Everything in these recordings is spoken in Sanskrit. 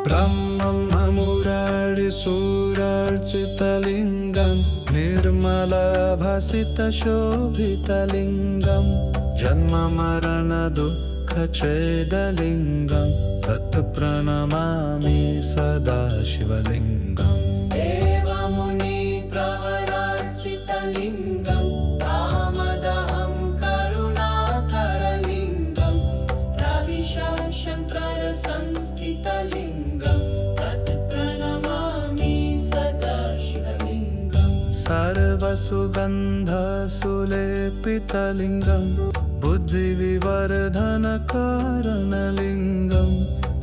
ब्रह्ममुरारिसूरार्चितलिङ्गं निर्मलभासितशोभितलिङ्गं जन्ममरणदुःखच्छेदलिङ्गं तत्प्रणमामि सदा शिवलिङ्गम् देवमुनिप्रवरार्चितलिङ्गं कामदहं करुणाकरलिङ्गं रविशङ्करसंस्थितलिङ्गं तत्प्रणमामि सदा शिवलिङ्गम् सर्वसुगन्धसुलेपितलिङ्गं बुद्धिविवर्धनकारणलिङ्गं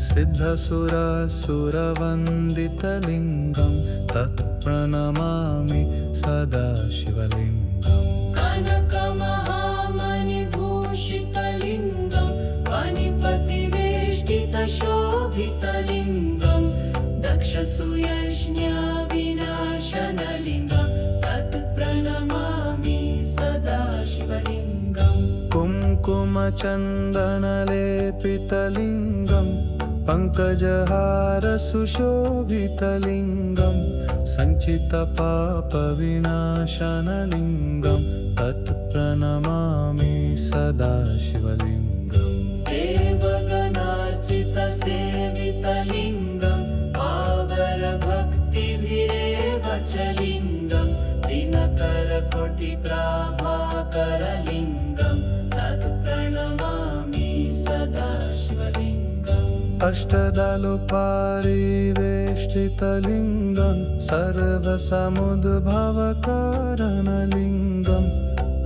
सिद्धसुरासुरवन्दितलिङ्गं तत्प्रणमामि सदा शिवलिङ्गम् कनकमहामणिभूषितलिङ्गं फणिपतिवेष्टितशोभितलिङ्गं दक्षसूयज्ञविनाशनलिङ्गं तत्प्रणमामि सदा शिवलिङ्गम् कुङ्कुमचन्दनलेपितलिङ्गं पङ्कजहारसुशोभितलिङ्गं सञ्चितपापविनाशनलिङ्गं तत्प्रणमामि सदा शिवलिङ्गम् देवगणार्चितसेवितलिङ्गं पावरभक्तिभिरेव च लिङ्गं दिनकरकोटिप्राभाकरलिङ्गं तत्प्रणमामि सदा शिवलिङ्गम् अष्टदलुपारिवेष्टितलिङ्गं सर्वसमुद्भवकारणलिङ्गम्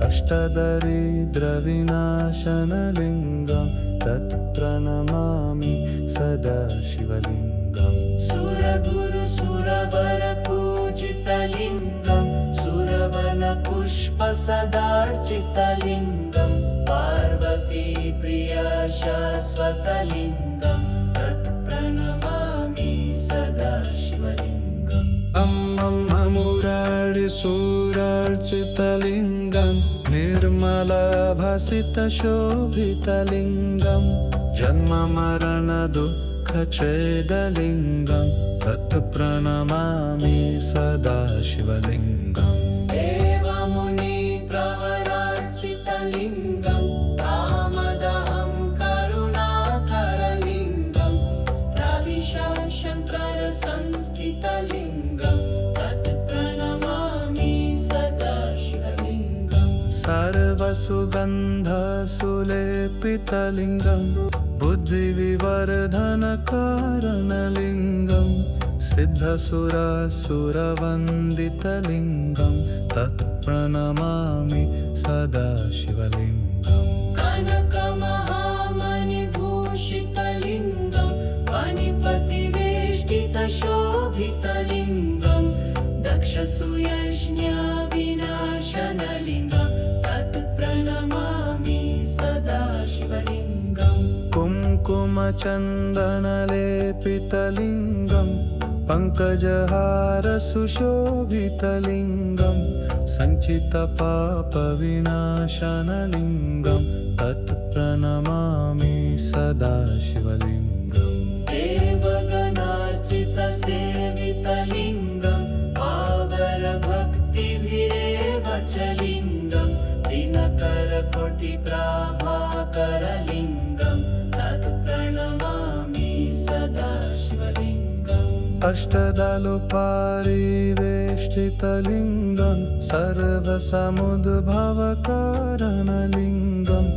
अष्टदरिद्रविनाशनलिङ्गं तत्प्रणमामि सदा शिवलिङ्गम् सुरगुरुसुरवरपूजितलिङ्गं सुरवनपुष्पसदार्चितलिङ्गं पार्वतीप्रियशाश्वतलिङ्गं तत्प्रणमामि सदा शिवलिङ्गम् ब्रह्ममुरारिसूरार्चितलिङ्गं निर्मलभासितशोभितलिङ्गं जन्ममरणदुःखच्छेदलिङ्गं तत्प्रणमामि सदा शिवलिङ्गम् देवमुनिप्रवरार्चितलिङ्गं कामदहं करुणाकरलिङ्गं रविशङ्करसंस्थितलिङ्गं तत्प्रणमामि सदा शिवलिङ्गम् सर्वसुगन्धसुलेपितलिङ्गं बुद्धिविवर्धनकारणलिङ्गं सिद्धसुरासुरवन्दितलिङ्गं तत्प्रणमामि सदा शिवलिङ्गम् कनकमहामणिभूषितलिङ्गं फणिपतिवेष्टितशोभितलिङ्गं दक्षसूयज्ञविनाशनलिङ्गं तत्प्रणमामि सदा शिवलिङ्गम् कुङ्कुमचन्दनलेपितलिङ्गं पङ्कजहारसुशोभितलिङ्गं सञ्चितपापविनाशनलिङ्गं तत्प्रणमामि सदा शिवलिङ्गम् देवगणार्चितसेवितलिङ्गं पावरभक्तिभिरेव च लिङ्गं दिनकरकोटिप्राभाकरलिङ्गं तत्प्रणमामि सदा शिवलिङ्गम् अष्टदलुपारिवेष्टितलिङ्गं सर्वसमुद्भवकारणलिङ्गम्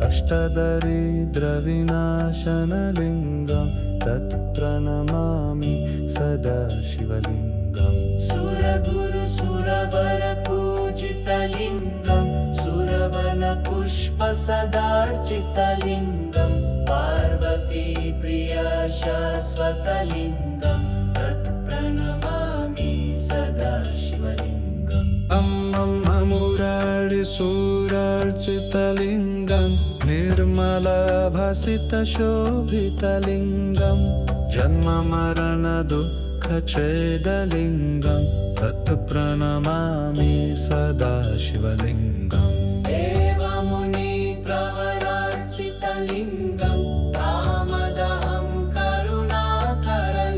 अष्टदरिद्रविनाशनलिङ्गं तत्प्रणमामि सदा शिवलिङ्गम् सुरगुरुसुरवरपूजितलिङ्गं सुरवनपुष्पसदार्चितलिङ्गं पार्वतीप्रियशाश्वतलिङ्गं तत्प्रणमामि सदा शिवलिङ्गम् ब्रह्ममुरारिसूरार्चितलिङ्गं निर्मलभासितशोभितलिङ्गं जन्ममरणदुःखच्छेदलिङ्गं तत्प्रणमामि सदा शिवलिङ्गम् देवमुनिप्रवरार्चितलिङ्गं कामदहं करुणाकरलिङ्गं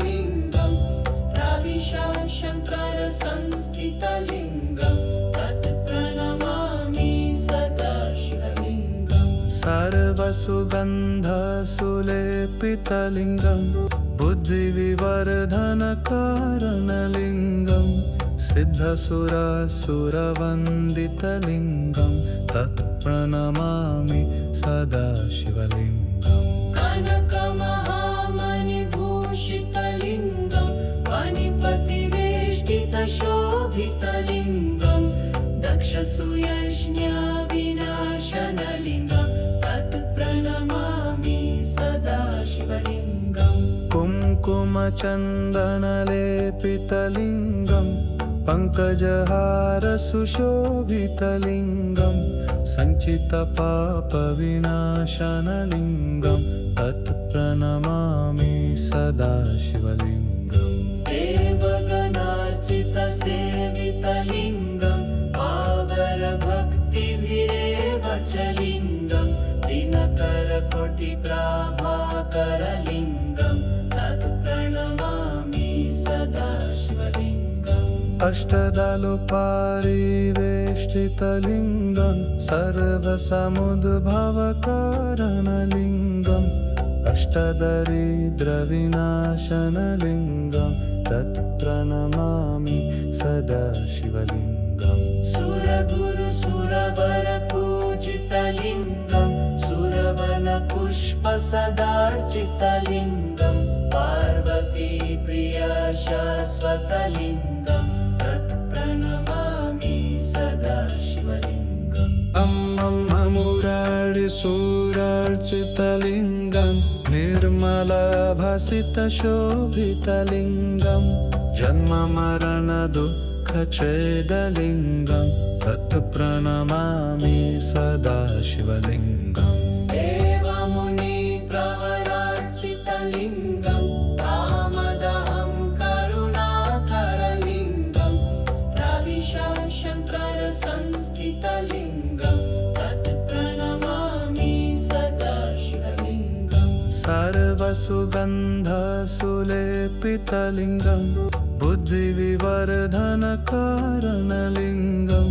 सर्वसुगन्धसुलेपितलिङ्गं बुद्धिविवर्धनकारणलिङ्गं सिद्धसुरासुरवन्दितलिङ्गं तत्प्रणमामि सदा शिवलिङ्गम् कनकमहामणिभूषितलिङ्गं पाणिपतिवेष्टितशोभितलिङ्गं दक्षसूयज्ञविनाशनलिङ्गं तत्प्रणमामि सदा शिवलिङ्गम् कुङ्कुमचन्दनलेपितलिङ्गं पङ्कजहारसुशोभितलिङ्गं सञ्चितपापविनाशनलिङ्गं तत्प्रणमामि सदा शिवलिङ्गम् देवगणार्चितसेवितलिङ्गं पावरभक्तिभिरेव च लिङ्गं दिनकरकोटिप्राभाकरलिङ्गं तत्प्रणमामि सदा शिवलिङ्गम् अष्टदलुपारिवेष्टितलिङ्गं सर्वसमुद्भवकारणलिङ्गम् अष्टदरिद्रविनाशनलिङ्गं तत्प्रणमामि सदा शिवलिङ्गम् सुरगुरुसुरवरपूजितलिङ्गं सुरवनपुष्पसदार्चितलिङ्गं पार्वतीप्रियशाश्वतलिङ्गं तत्प्रणमामि सदा शिवलिङ्गम् मुरारिसुरार्चितलिङ्गं निर्मलभासितशोभितलिङ्गं जन्ममरणदुःखच्छेदलिङ्गं तत्प्रणमामि सदा शिवलिङ्गम् देवमुनिप्रवरार्चितलिङ्गं कामदहं करुणाकरलिङ्गं रविशङ्करसंस्थितलिङ्गं तत्प्रणमामि सदा शिवलिङ्गम् सर्वसुगन्धसुलेपितलिङ्गं बुद्धिविवर्धनकारणलिङ्गं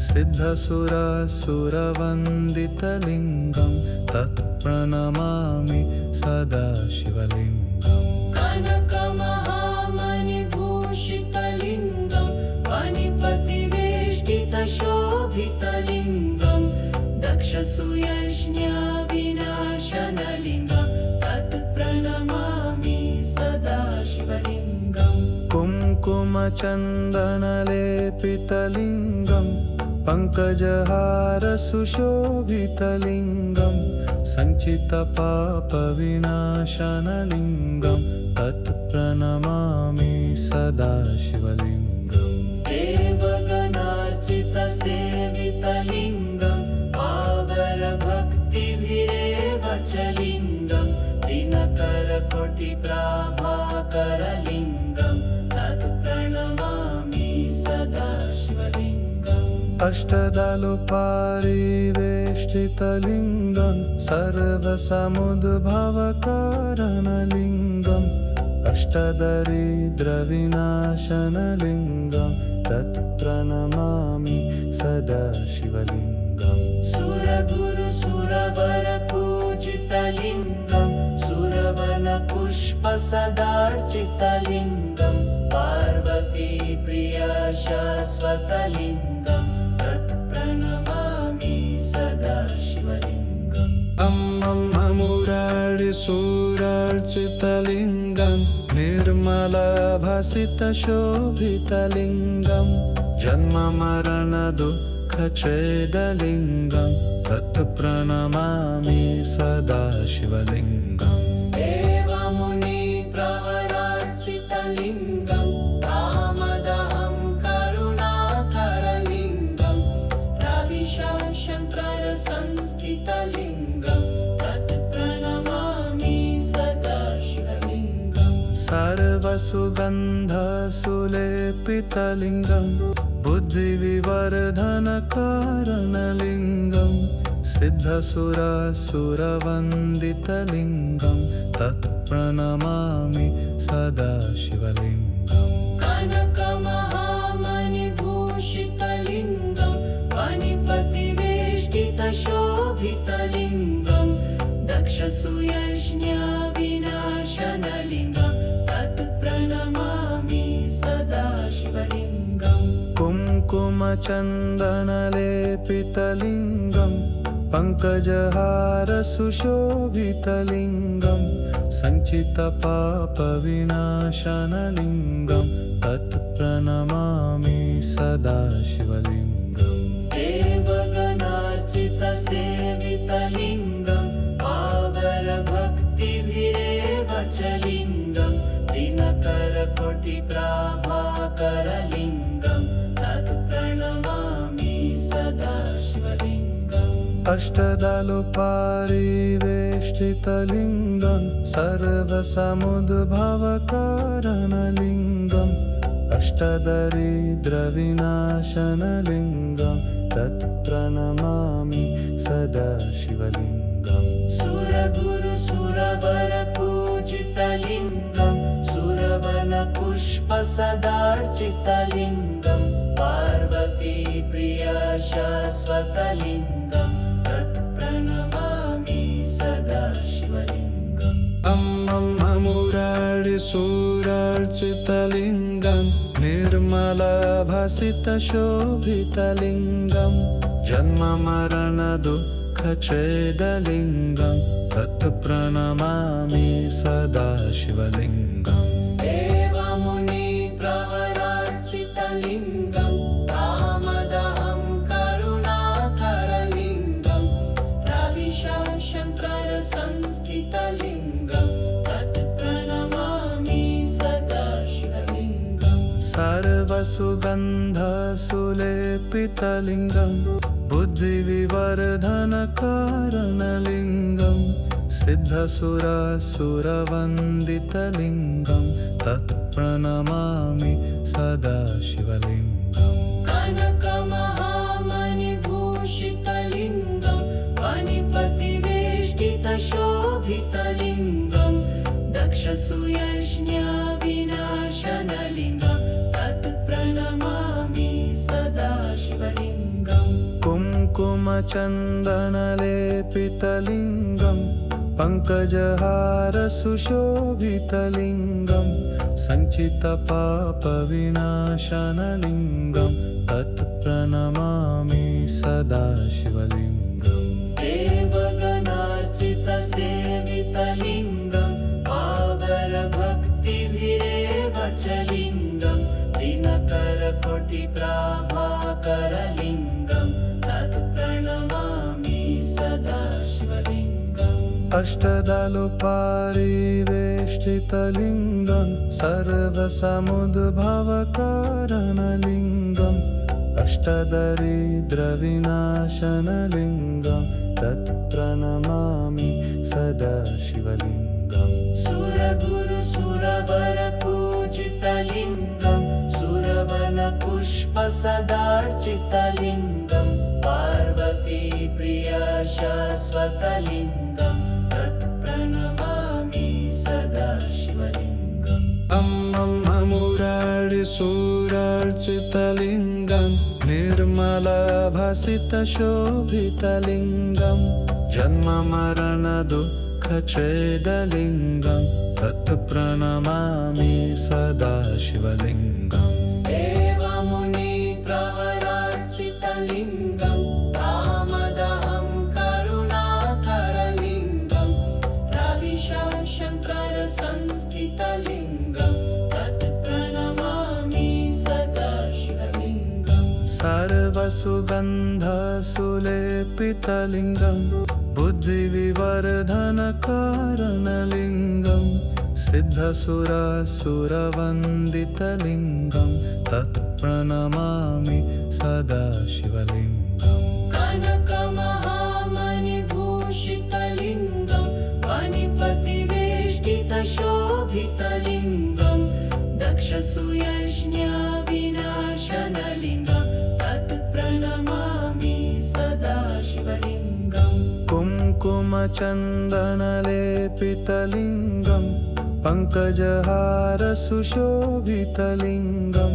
सिद्धसुरासुरवन्दितलिङ्गं तत्प्रणमामि सदा शिवलिङ्गम् कनकमहामणिभूषितलिङ्गं पाणिपतिवेष्टितशोभितलिङ्गं दक्षसूयज्ञविनाशनलिङ्गं तत्प्रणमामि सदा शिवलिङ्गम् कुङ्कुमचन्दनलेपितलिङ्गं पङ्कजहारसुशोभितलिङ्गं सञ्चितपापविनाशनलिङ्गं तत्प्रणमामि सदा शिवलिङ्गम् देवगणार्चितसेवितलिङ्गं पावरभक्तिभिरेव च लिङ्गं दिनकरकोटिप्राभाकरलिङ्गं तत्प्रणमामि सदा शिवलिङ्गम् अष्टदलुपारिवेष्टितलिङ्गं सर्वसमुद्भवकारणलिङ्गम् अष्टदरिद्रविनाशनलिङ्गं तत्प्रणमामि सदा शिवलिङ्गम् सुरगुरुसुरवरपूजितलिङ्गं सुरवनपुष्पसदार्चितलिङ्गं पार्वतीप्रियशाश्वतलिङ्गं तत्प्रणमामि सदा शिवलिङ्गम् मुरारिसुरार्चितलिङ्गं निर्मलभासितशोभितलिङ्गं जन्ममरणदुःखच्छेदलिङ्गं तत्प्रणमामि सदा शिवलिङ्गम् देवमुनिप्रवरार्चितलिङ्गं कामदहं करुणाकरलिङ्गं रविशङ्करसंस्थितलिङ्गं तत्प्रणमामि सदा शिवलिङ्गम् सर्वसुगन्धसुलेपितलिङ्गं बुद्धिविवर्धनकारणलिङ्गं सिद्धसुरासुरवन्दितलिङ्गं तत्प्रणमामि सदा शिवलिङ्गम् कनकमहामणिभूषितलिङ्गं पाणिपतिवेष्टितशोभितलिङ्गं दक्षसूयज्ञविनाशनलिङ्गं तत् प्रणमामि सदा शिवलिङ्गम् कुङ्कुमचन्दनलेपितलिङ्गं पङ्कजहारसुशोभितलिङ्गं सञ्चितपापविनाशनलिङ्गं तत् प्रणमामि सदा शिवलिङ्गम् देवगणार्चितसेवितलिङ्गं पावरभक्तिभिरेव च लिङ्गं दिनकरकोटिप्राभाकरलिङ्गं तत् प्रणमामि सदा शिवलिङ्गम् अष्टदलुपारिवेष्टितलिङ्गं सर्वसमुद्भवकारणलिङ्गम् अष्टदरिद्रविनाशनलिङ्गं तत् प्रणमामि सदा शिवलिङ्गम् सुरगुरुसुरवरपूजितलिङ्गं सुरवनपुष्पसदार्चितलिङ्गं पार्वतीप्रियशाश्वतलिङ्गं तत् प्रणमामि सदा शिवलिङ्गम् मुरारिसूरार्चितलिङ्गं निर्मलभासितशोभितलिङ्गं जन्ममरणदुःखच्छेदलिङ्गं तत् प्रणमामि सदा शिवलिङ्गम् देवमुनिप्रवरार्चितलिङ्गं कामदहं करुणाकरलिङ्गं रविशङ्करसंस्थितलिङ्गं तत् प्रणमामि सदा शिवलिङ्गम् सर्वसुगन्धसुलेपितलिङ्गं बुद्धिविवर्धनकारणलिङ्गं सिद्धसुरसुरवन्दितलिङ्गं तत् प्रणमामि सदा शिवलिङ्गम् कनकमहामणिभूषितलिङ्गं फणिपतिवेष्टितशोभितलिङ्गं दक्षसूयज्ञविनाशनलिङ्गं तत् प्रणमामि सदा शिवलिङ्गम् कुङ्कुमचन्दनलेपितलिङ्गं पङ्कजहारसुशोभितलिङ्गं सञ्चितपापविनाशनलिङ्गं तत् प्रणमामि सदा शिवलिङ्गम् देवगणार्चितसेवितलिङ्गं पावरभक्तिभिरेव च लिङ्गं दिनकरकोटिप्राभाकरलिङ्गं तत् प्रणमामि सदा शिवलिङ्गम् अष्टदलुपारिवेष्टितलिङ्गं सर्वसमुद्भवकारणलिङ्गम् अष्टदरिद्रविनाशनलिङ्गं तत् प्रणमामि सदा शिवलिङ्गम् सुरगुरुसुरवरपूजितलिङ्गं सुरवनपुष्पसदार्चितलिङ्गं पार्वतीप्रियशाश्वतलिङ्गं तत् प्रणमामि सदा शिवलिङ्गम् मुरारिसूरार्चितलिङ्गं निर्मलभासितशोभितलिङ्गं जन्ममरणदुःखच्छेदलिङ्गं तत् प्रणमामि सदा शिवलिङ्गम् देवमुनिप्रवरार्चितलिङ्गं कामदहं करुणाकरलिङ्गं रविशङ्करसंस्थितलिङ्गं तत् प्रणमामि सदा शिवलिङ्गम् सर्वसुगन्धसुलेपितलिङ्गं बुद्धिविवर्धनकारणलिङ्गं सिद्धसुरसुरवन्दितलिङ्गं तत् प्रणमामि सदा शिवलिङ्गम् कनकमहामणिभूषितलिङ्गं फणिपतिवेष्टितशोभितलिङ्गं दक्षसूयज्ञविनाशनलिङ्गं तत् प्रणमामि सदा शिवलिङ्गम् कुङ्कुमचन्दनलेपितलिङ्गं पङ्कजहारसुशोभितलिङ्गं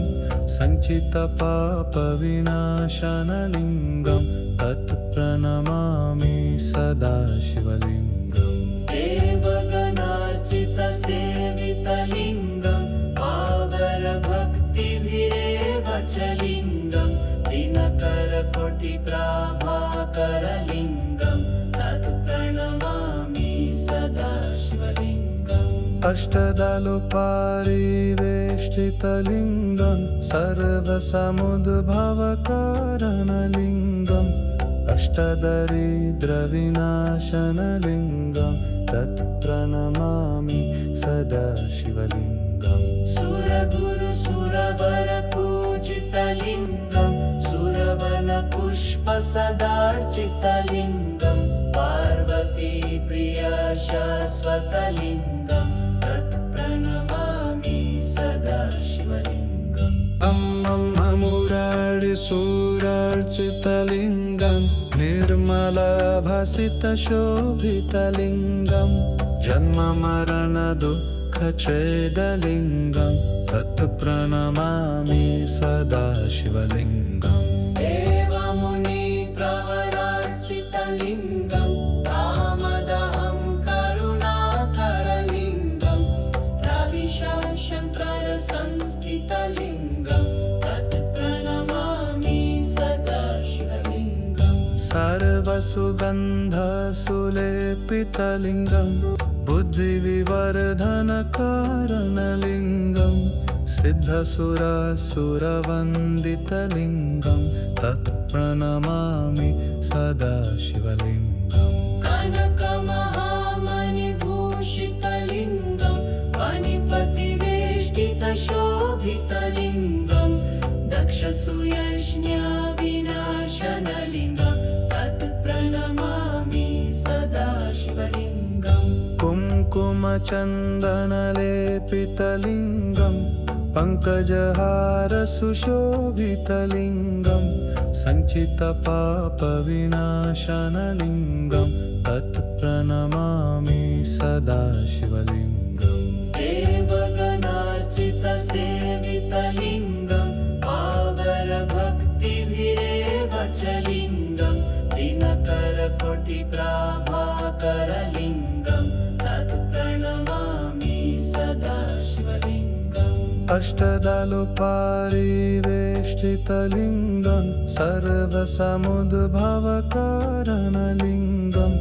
सञ्चितपापविनाशनलिङ्गं तत् प्रणमामि सदा शिवलिङ्गम् प्रभाकरलिङ्गं तत् प्रणमामि सदा शिवलिङ्गम् अष्टदलुपारिवेष्टितलिङ्गं सर्वसमुद्भवकारणलिङ्गम् अष्टदरिद्रविनाशनलिङ्गं तत् प्रणमामि सदा शिवलिङ्गम् सुरगुरुसुरवरपूजितलिङ्गं सुरवनपुष्पसदार्चितलिङ्गं पार्वतीप्रिय शाश्वतलिङ्गं तत् प्रणमामि सदा शिवलिङ्गम् मुरारिसुरार्चितलिङ्गं निर्मलभासितशोभितलिङ्गं जन्ममरणदुःखच्छेदलिङ्गं तत् प्रणमामि सदा शिवलिङ्गम् देवमुनिप्रवरार्चितलिङ्गं कामदहं करुणाकरलिङ्गं रविशङ्करसंस्थितलिङ्गं तत् प्रणमामि सदा शिवलिङ्गम् सर्वसुगन्धसुलेपितलिङ्गं बुद्धिविवर्धनकारणलिङ्गं सिद्धसुरसुरवन्दितलिङ्गं तत् प्रणमामि सदा शिवलिङ्गम् कनकमहामणिभूषितलिङ्गं फणिपतिवेष्टितशोभितलिङ्गं दक्षसूयज्ञविनाशनलिङ्गं तत् प्रणमामि सदा शिवलिङ्गम् कुङ्कुमचन्दनलेपितलिङ्गं पङ्कजहारसुशोभितलिङ्गं सञ्चितपापविनाशनलिङ्गं तत् प्रणमामि सदा शिवलिङ्गम् देवगणार्चितसेवितलिङ्गं पावरभक्तिभिरेव च लिङ्गं दिनकरकोटिप्रभाकरलिङ्गं तत् प्रणमामि सदा शिवलिङ्गम् अष्टदलुपारिवेष्टितलिङ्गं सर्वसमुद्भवकारणलिङ्गम्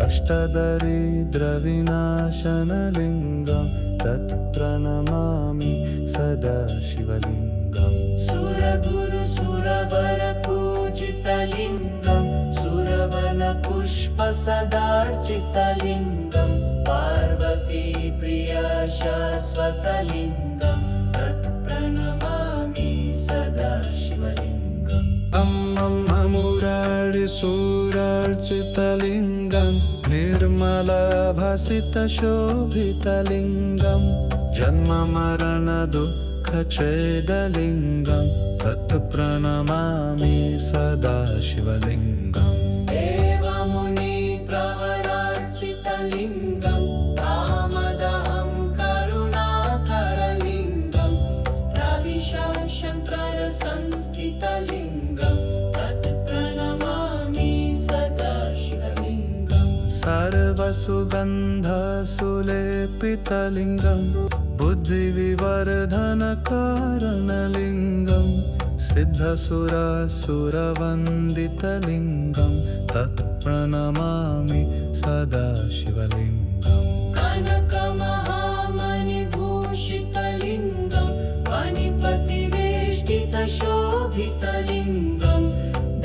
अष्टदरिद्रविनाशनलिङ्गं तत् प्रणमामि सदा शिवलिङ्गम् सुरगुरुसुरवरपूजितलिङ्गं सुरवनपुष्पसदार्चितलिङ्गं पार्वतीप्रिय शाश्वतलिङ्गं तत् प्रणमामि सदा शिवलिङ्गम् मुरारिसुरार्चितलिङ्गं निर्मलभासितशोभितलिङ्गं जन्ममरणदुःखच्छेदलिङ्गं तत् प्रणमामि सदा शिवलिङ्गम् देवमुनिप्रवरार्चितलिङ्गं कामदहं करुणाकरलिङ्गं रविशङ्करसंस्थितलिङ्गं तत् प्रणमामि सदा शिवलिङ्गम् सर्वसुगन्धसुलेपितलिङ्गं बुद्धिविवर्धनकारणलिङ्गं सिद्धसुरसुरवन्दितलिङ्गं तत् प्रणमामि सदा शिवलिङ्गम् कनकमहामणिभूषितलिङ्गं फणिपतिवेष्टितशोभितलिङ्गं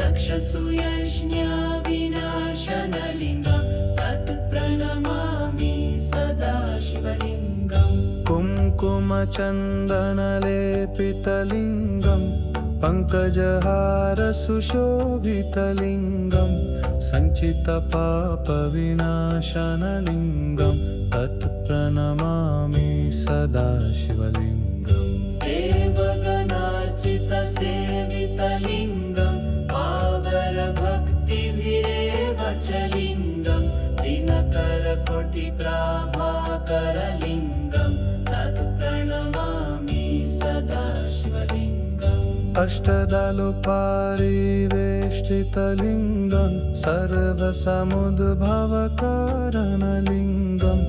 दक्षसूयज्ञविनाशनलिङ्गं तत् प्रणमामि सदा शिवलिङ्गम् कुङ्कुमचन्दनलेपितलिङ्गं पङ्कजहारसुशोभितलिङ्गं सञ्चितपापविनाशनलिङ्गं तत् प्रणमामि सदा शिवलिङ्गम् देवगणार्चितसेवितलिङ्गं पावरभक्तिभिरेव च लिङ्गं दिनकरकोटिप्रभाकरलिङ्गं तत् प्रणमामि सदा शिवलिङ्गम् अष्टदलुपारिवेष्टितलिङ्गं सर्वसमुद्भवकारणलिङ्गम्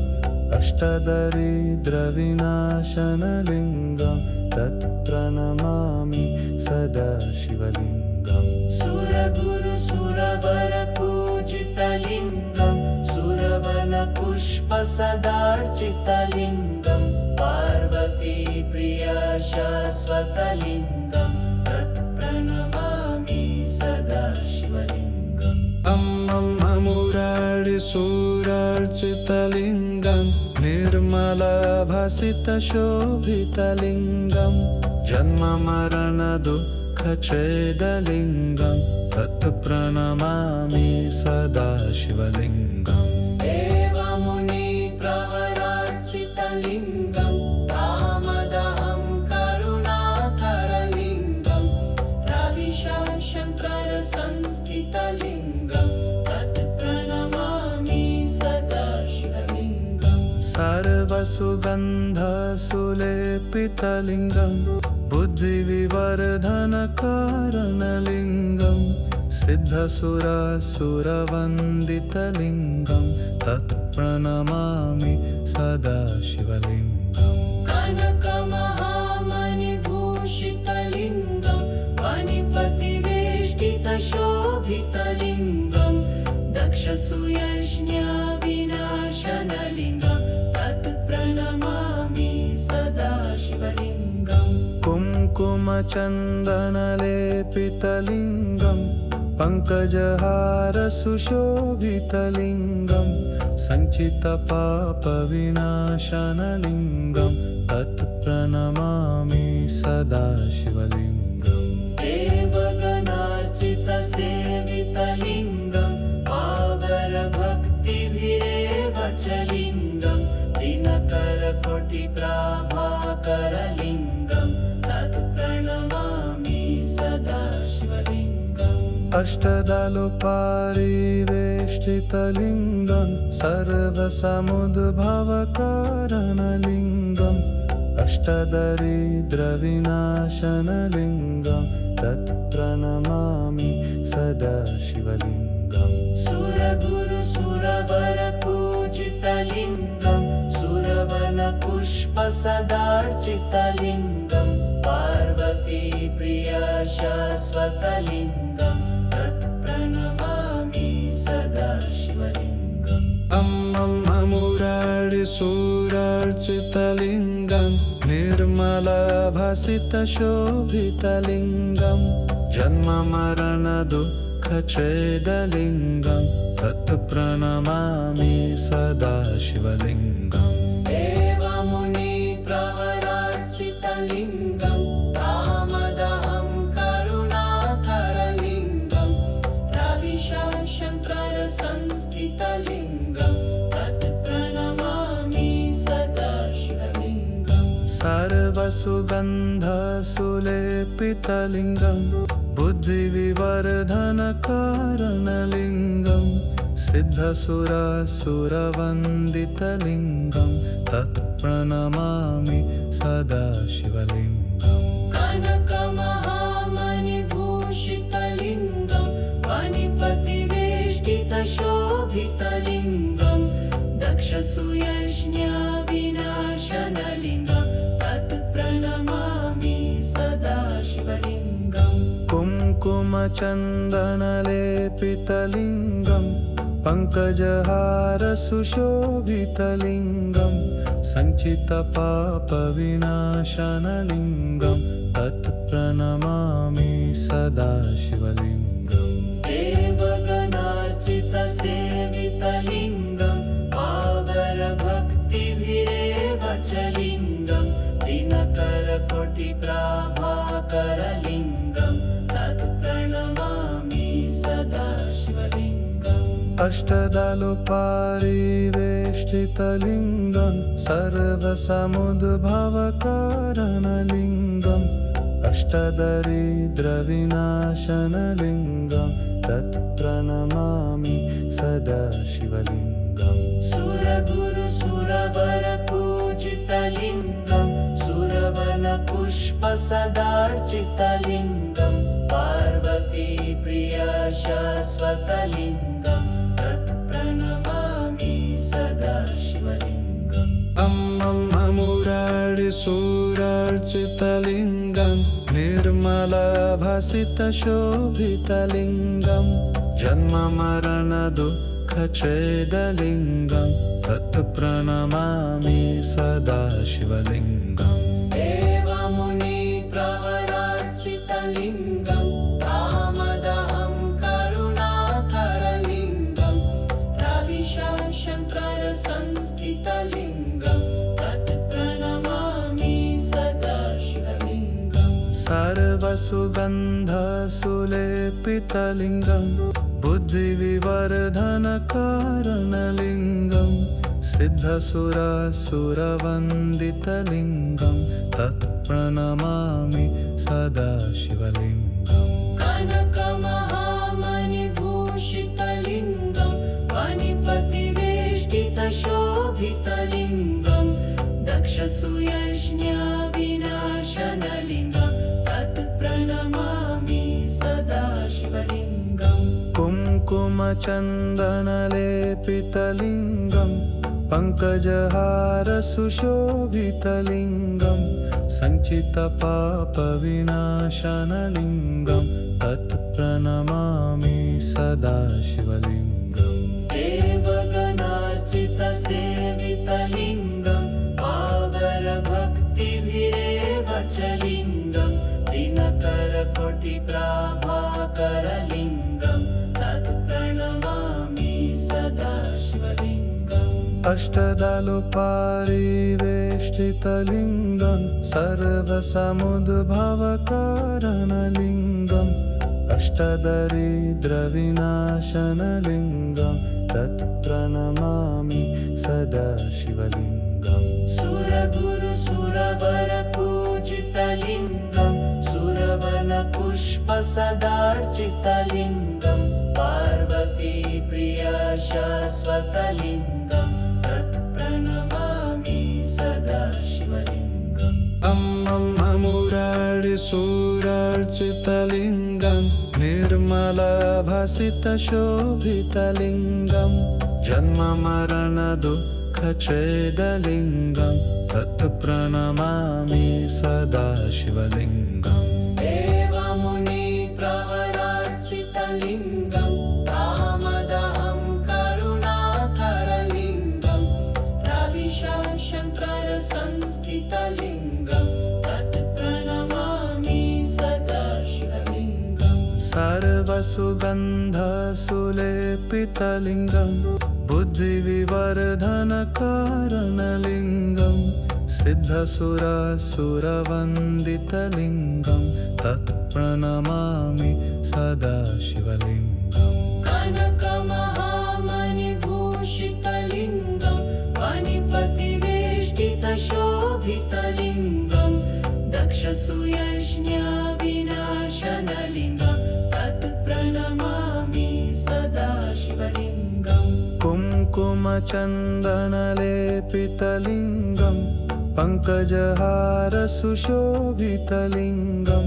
अष्टदरिद्रविनाशनलिङ्गं तत् प्रणमामि सदा शिवलिङ्गम् सुरगुरुसुरवरपूजितलिङ्गं सुरवनपुष्पसदार्चितलिङ्गं पार्वतीप्रिय शाश्वतलिङ्गं तत्प्रणमामि सदा शिवलिङ्गम् मुरारिसुरार्चितलिङ्गं निर्मलभासितशोभितलिङ्गं जन्ममरणदुःखच्छेदलिङ्गं तत्प्रणमामि सदा शिवलिङ्गम् देवमुनिप्रवरार्चितलिङ्गं कामदहं करुणाकरलिङ्गं रविशङ्करसंस्थितलिङ्गं तत्प्रणमामि सदा शिवलिङ्गम् सर्वसुगन्धसुलेपितलिङ्गं बुद्धिविवर्धनकारणलिङ्गं सिद्धसुरसुरवन्दितलिङ्गं तत्प्रणमामि सदा शिवलिङ्गम् कनकमहामणिभूषितलिङ्गं मणिपतिवेष्टितशोभितलिङ्गं दक्षसूयज्ञविनाशनलिङ्गं तत्प्रणमामि सदा शिवलिङ्गम् कुङ्कुमचन्दनलेपितलिङ्गं पङ्कजहारसुशोभितलिङ्गं सञ्चितपापविनाशनलिङ्गं तत्प्रणमामि सदा शिवलिङ्गम् देवगणार्चितसेवितलिङ्गं पावरभक्तिभिरेव च लिङ्गं दिनकरकोटिप्राभाकरलिङ्गं तत्प्रणमामि सदा शिवलिङ्गम् अष्टदलुपारिवेष्टितलिङ्गं सर्वसमुद्भवकारणलिङ्गम् अष्टदरिद्रविनाशनलिङ्गं तत्प्रणमामि सदा शिवलिङ्गम् सुरगुरुसुरवरपूजितलिङ्गं सुरवनपुष्पसदार्चितलिङ्गं पार्वतीप्रिय शाश्वतलिङ्गं तत्प्रणमामि सदा शिवलिङ्गम् मुरारिसुरार्चितलिङ्गं निर्मलभासितशोभितलिङ्गं जन्ममरणदुःखच्छेदलिङ्गं तत्प्रणमामि सदा शिवलिङ्गम् देवमुनिप्रवरार्चितलिङ्गं कामदहं करुणाकरलिङ्गं रविशङ्करसंस्थितलिङ्गं तत्प्रणमामि सदा शिवलिङ्गम् सर्वसुगन्धसुलेपितलिङ्गं बुद्धिविवर्धनकारणलिङ्गं सिद्धसुरसुरवन्दितलिङ्गं तत्प्रणमामि सदा शिवलिङ्गम् कनकमहामणिभूषितलिङ्गं मणिपतिवेष्टितशोभितलिङ्गं दक्षसूयज्ञविनाशनलिङ्गं तत्प्रणमामि सदा शिवलिङ्गम् कुङ्कुमचन्दनलेपितलिङ्गं पङ्कजहारसुशोभितलिङ्गं सञ्चितपापविनाशनलिङ्गं तत्प्रणमामि सदा शिवलिङ्गम् देवगणार्चितसेवितलिङ्गं पावरभक्तिभिरेव च लिङ्गं दिनकरकोटिप्राभाकरलिङ्गं तत्प्रणमामि सदा शिवलिङ्गम् अष्टदलुपारिवेष्टितलिङ्गं सर्वसमुद्भवकारणलिङ्गम् अष्टदरिद्रविनाशनलिङ्गं तत्प्रणमामि सदा शिवलिङ्गम् सुरगुरुसुरवरपूजितलिङ्गं सुरवनपुष्पसदार्चितलिङ्गं पार्वतीप्रिय शाश्वतलिङ्गं तत्प्रणमामि सदा शिवलिङ्गम् मुरारिसुरार्चितलिङ्गं निर्मल निर्मलभासितशोभितलिङ्गं जन्ममरणदुःखच्छेदलिङ्गं तत् प्रणमामि सदा शिवलिङ्गम् देवमुनि प्रवरार्चितलिङ्गं कामदहं करुणाकरलिङ्गं रविशङ्कर संस्थितलिङ्गं तत् प्रणमामि सदा शिवलिङ्गम् सर्वसुगन्धसुलेपितलिङ्गं बुद्धिविवर्धनकारणलिङ्गं सिद्धसुरसुरवन्दितलिङ्गं तत् प्रणमामि सदा शिवलिङ्गम् कनकमहामणिभूषितलिङ्गं मणिपतिवेष्टितशोभितलिङ्गं दक्षसूयज्ञविनाशनलिङ्गं तत् प्रणमामि सदा शिवलिङ्गम् कुङ्कुमचन्दनलेपितलिङ्गं पङ्कजहारसुशोभितलिङ्गं सञ्चितपापविनाशनलिङ्गं तत् प्रणमामि सदा शिवलिङ्गम् देवगणार्चितसेवितलिङ्गं पावरभक्तिभिरेव च लिङ्गं दिनकरकोटिप्रभाकरलिङ्गं तत् प्रणमामि सदा शिवलिङ्गम् अष्टदलुपारिवेष्टितलिङ्गं सर्वसमुद्भवकारणलिङ्गम् अष्टदरिद्रविनाशनलिङ्गं तत् प्रणमामि सदा शिवलिङ्गम् सुरगुरुसुरवरपूजितलिङ्गं सुरवनपुष्पसदार्चितलिङ्गं पार्वतीप्रियशाश्वतलिङ्गं तत् प्रणमामि सदा शिवलिङ्गम् मुरारिसुरार्चितलिङ्गं निर्मलभासितशोभितलिङ्गं जन्ममरणदुःखच्छेदलिङ्गं तत् प्रणमामि सदा शिवलिङ्गम् देवमुनि प्रवरार्चितलिङ्गं कामदहं करुणाकरलिङ्गं रविशङ्कर संस्थितलिङ्गं तत् प्रणमामि सदा शिवलिङ्गम् सर्वसुगन्धसुलेपितलिङ्गं बुद्धिविवर्धनकारणलिङ्गं सिद्धसुरसुरवन्दितलिङ्गं तत् प्रणमामि सदा शिवलिङ्गम् कनकमहामणिभूषितलिङ्गं मणिपतिवेष्टितशोभितलिङ्गं दक्षसूयज्ञविनाशनलिङ्गं तत् प्रणमामि सदा शिवलिङ्गम् कुङ्कुमचन्दनलेपितलिङ्गं पङ्कजहारसुशोभितलिङ्गं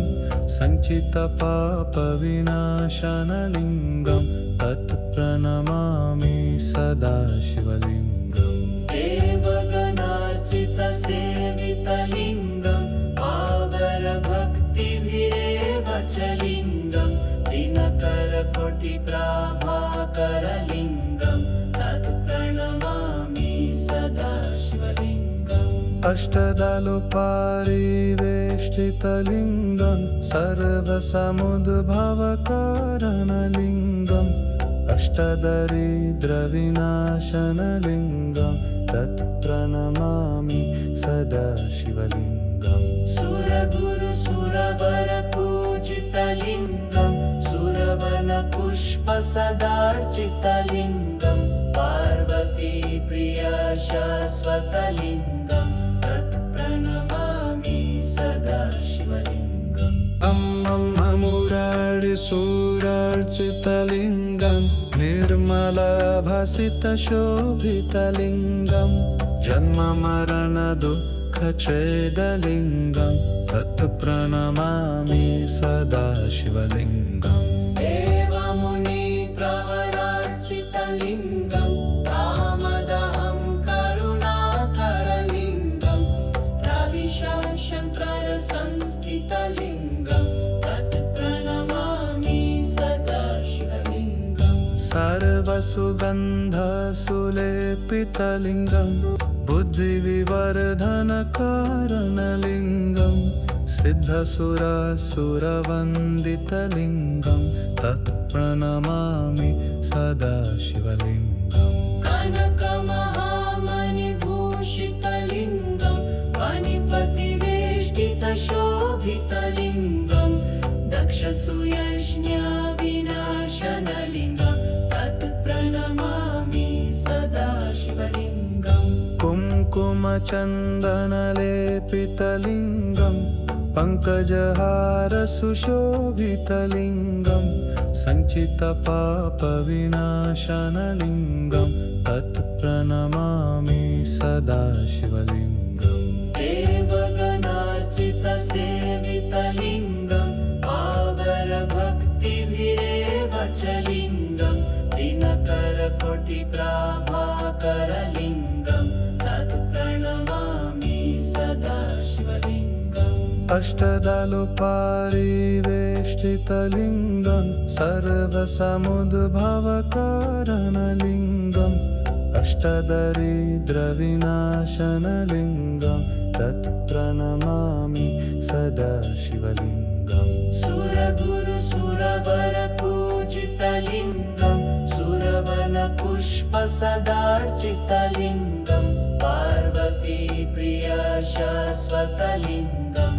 सञ्चितपापविनाशनलिङ्गं तत् प्रणमामि सदा शिवलिङ्गम् देवगणार्चितसेवितलिङ्गं पावरभक्तिभिरेव च लिङ्गं दिनकरकोटिप्रभाकरलिङ्गं तत् प्रणमामि सदा शिवलिङ्गम् अष्टदलुपारिवेष्टितलिङ्गं सर्वसमुद्भवकारणलिङ्गम् अष्टदरिद्रविनाशनलिङ्गं तत् प्रणमामि सदा शिवलिङ्गम् सुरगुरुसुरवरपूजितलिङ्गं सुरवनपुष्पसदार्चितलिङ्गं पार्वतीप्रियशाश्वतलिङ्गं तत् प्रणमामि सदा शिवलिङ्गम् मुरारिसुरार्चितलिङ्गं निर्मलभासितशोभितलिङ्गं जन्ममरणदुःखच्छेदलिङ्गं तत् प्रणमामि सदा शिवलिङ्गम् देवमुनि प्रवरार्चितलिङ्गं कामदहं करुणाकरलिङ्गं रविशङ्कर संस्थितलिङ्गं सुगन्धसुलेपितलिङ्गं बुद्धिविवर्धनकारणलिङ्गं सिद्धसुरसुरवन्दितलिङ्गं तत्प्रणमामि सदा शिवलिङ्गम् कनकमहामणिभूषितलिङ्गं फणिपतिवेष्टितशोभितलिङ्गं दक्षसूयज्ञविनाशनलिङ्गं तत् प्रणमामि सदा शिवलिङ्गम् कुङ्कुमचन्दनलेपितलिङ्गं पङ्कजहारसुशोभितलिङ्गं सञ्चितपापविनाशनलिङ्गं तत् प्रणमामि सदा शिवलिङ्गम् देवगणार्चितसेवितलिङ्गं पावरभक्तिभिरेव च लिङ्गं दिनकरकोटिप्राभाकरलिङ्गं तत् प्रणमामि सदा शिवलिङ्गम् अष्टदलुपारिवेष्टितलिङ्गं सर्वसमुद्भवकारणलिङ्गम् अष्टदरिद्रविनाशनलिङ्गं तत् प्रणमामि सदा शिवलिङ्गम् सुरगुरुसुरवरपूजितलिङ्गं सुरवनपुष्पसदार्चितलिङ्गं पार्वतीप्रियशाश्वतलिङ्गं